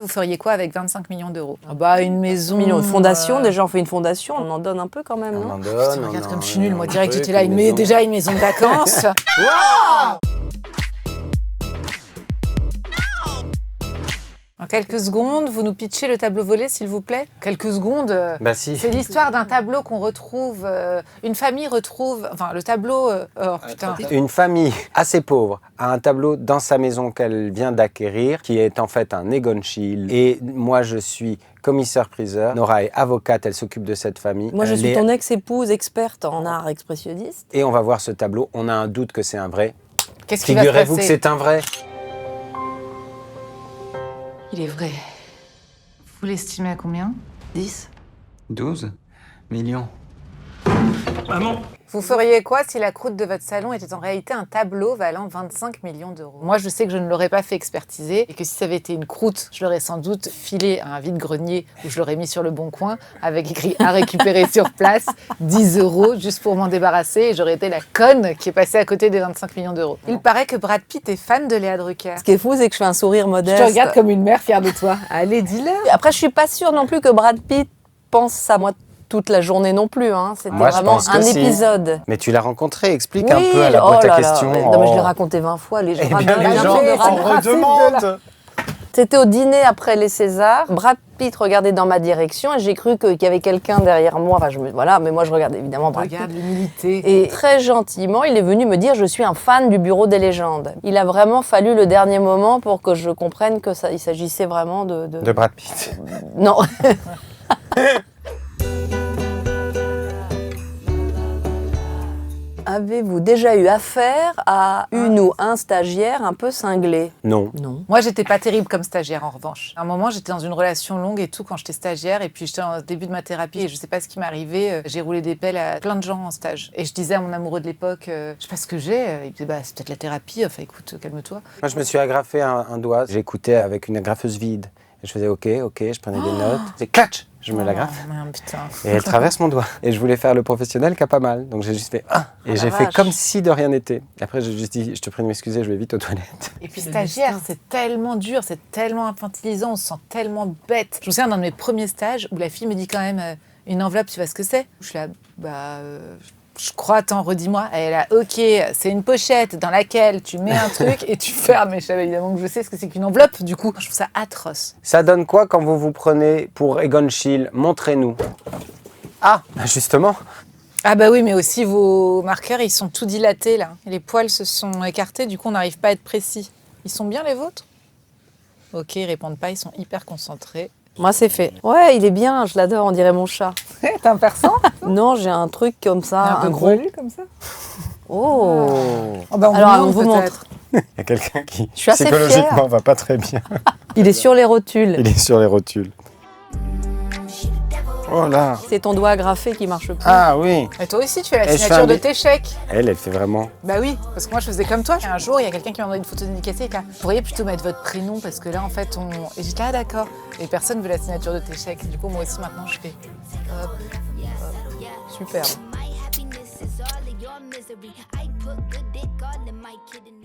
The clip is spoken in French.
Vous feriez quoi avec 25 millions d'euros? Bah, une maison... Une fondation, déjà on fait une fondation, on en donne un peu quand même, non? On en donne, Regarde on comme en- je suis nulle, moi un direct truc, j'étais là, déjà une maison de vacances. En quelques secondes, vous nous pitchez le tableau volé, s'il vous plaît? Quelques secondes. Bah si. C'est l'histoire d'un tableau qu'on retrouve, une famille retrouve, enfin le tableau, oh putain. Une famille assez pauvre a un tableau dans sa maison qu'elle vient d'acquérir, qui est en fait un Egon Schiele. Et moi, je suis commissaire-priseur. Nora est avocate, elle s'occupe de cette famille. Moi je Elle suis est- ton ex-épouse experte en art expressionniste. Et on va voir ce tableau. On a un doute que c'est un vrai. Qu'est-ce qui va se Figurez-vous que passer? c'est un vrai. Il est vrai. Vous l'estimez à combien? 10. 12 millions. Maman! Vous feriez quoi si la croûte de votre salon était en réalité un tableau valant 25 millions d'euros? Moi, je sais que je ne l'aurais pas fait expertiser et que si ça avait été une croûte, je l'aurais sans doute filé à un vide-grenier où je l'aurais mis sur le bon coin avec écrit à récupérer sur place, 10 € juste pour m'en débarrasser et j'aurais été la conne qui est passée à côté des 25 millions d'euros. Il paraît que Brad Pitt est fan de Léa Drucker. Ce qui est fou, c'est que je fais un sourire Je modeste. te regarde comme une mère fière de toi. Allez, dis-le. Après, je suis pas sûre non plus que Brad Pitt pense à moi toute la journée non plus. Hein. C'était Moi, je vraiment pense que un si. épisode. Mais tu l'as rencontré, explique Oui, un peu à la oh boîte à là là. questions. Non, mais je l'ai Oh. raconté 20 fois. Les gens, Eh bien, les gens en en redemandent. C'était au dîner après les Césars. Brad Pitt regardait dans ma direction et j'ai cru qu'il y avait quelqu'un derrière moi. Enfin, voilà, mais moi je regardais évidemment Brad Regarde Pitt. l'humilité. Et très gentiment, il est venu me dire « Je suis un fan du Bureau des légendes ». Il a vraiment fallu le dernier moment pour que je comprenne que il s'agissait vraiment de... De Brad Pitt. Non. Avez-vous déjà eu affaire à une ou un stagiaire un peu cinglé? Non. Non. Moi, j'étais pas terrible comme stagiaire, en revanche. À un moment, j'étais dans une relation longue et tout quand j'étais stagiaire, et puis j'étais au début de ma thérapie, et je sais pas ce qui m'arrivait. J'ai roulé des pelles à plein de gens en stage. Et je disais à mon amoureux de l'époque, je sais pas ce que j'ai. Il me disait, bah, c'est peut-être la thérapie. Enfin, écoute, calme-toi. Moi, je me suis agrafé un doigt. J'écoutais avec une agrafeuse vide. Et je faisais OK, je prenais des notes. Et clatch, je me l'agrafe. Oh, merde, putain. Et elle traverse mon doigt. Et je voulais faire le professionnel qui a pas mal. Donc j'ai juste fait ah. Et j'ai fait vache. comme si de rien n'était. Et après, j'ai juste dit, je te prie de m'excuser, je vais vite aux toilettes. Et puis stagiaire, c'est tellement dur, c'est tellement infantilisant, on se sent tellement bête. Je me souviens d'un de mes premiers stages où la fille me dit quand même une enveloppe, tu vois ce que c'est? Je suis là, je crois, attends, redis-moi. Elle est là, ok, c'est une pochette dans laquelle tu mets un truc et tu fermes. Mais je savais évidemment que je sais ce que c'est qu'une enveloppe, du coup. Je trouve ça atroce. Ça donne quoi quand vous vous prenez pour Egon Schiele? Montrez-nous. Ah, justement. Ah bah oui, mais aussi vos marqueurs, ils sont tout dilatés là. Les poils se sont écartés, du coup on n'arrive pas à être précis. Ils sont bien les vôtres? Ok, ils répondent pas, ils sont hyper concentrés. Moi, c'est fait. Ouais, il est bien, je l'adore, on dirait mon chat. T'es un persan? Non, j'ai un truc comme ça, un gros... comme ça? Oh. Oh bah, Alors, on vous montre. Il y a quelqu'un qui, Je suis assez psychologiquement, fière. va pas très bien. Il est sur les rotules. Il est sur les rotules. Oh là. C'est ton doigt agrafé qui marche plus. Ah oui. Et toi aussi, tu fais la Et je fais signature un de dé- tes chèques. Elle fait vraiment... Bah oui, parce que moi je faisais comme toi. Un jour, il y a quelqu'un qui m'a envoyé une photo dédicacée et qui a vous pourriez plutôt mettre votre prénom parce que là en fait on. Et j'étais ah d'accord. Et personne veut la signature de tes chèques. Du coup, moi aussi maintenant je fais. Hop, hop. Super. Super. My happiness is all of your misery. I put good dick all in my kidney.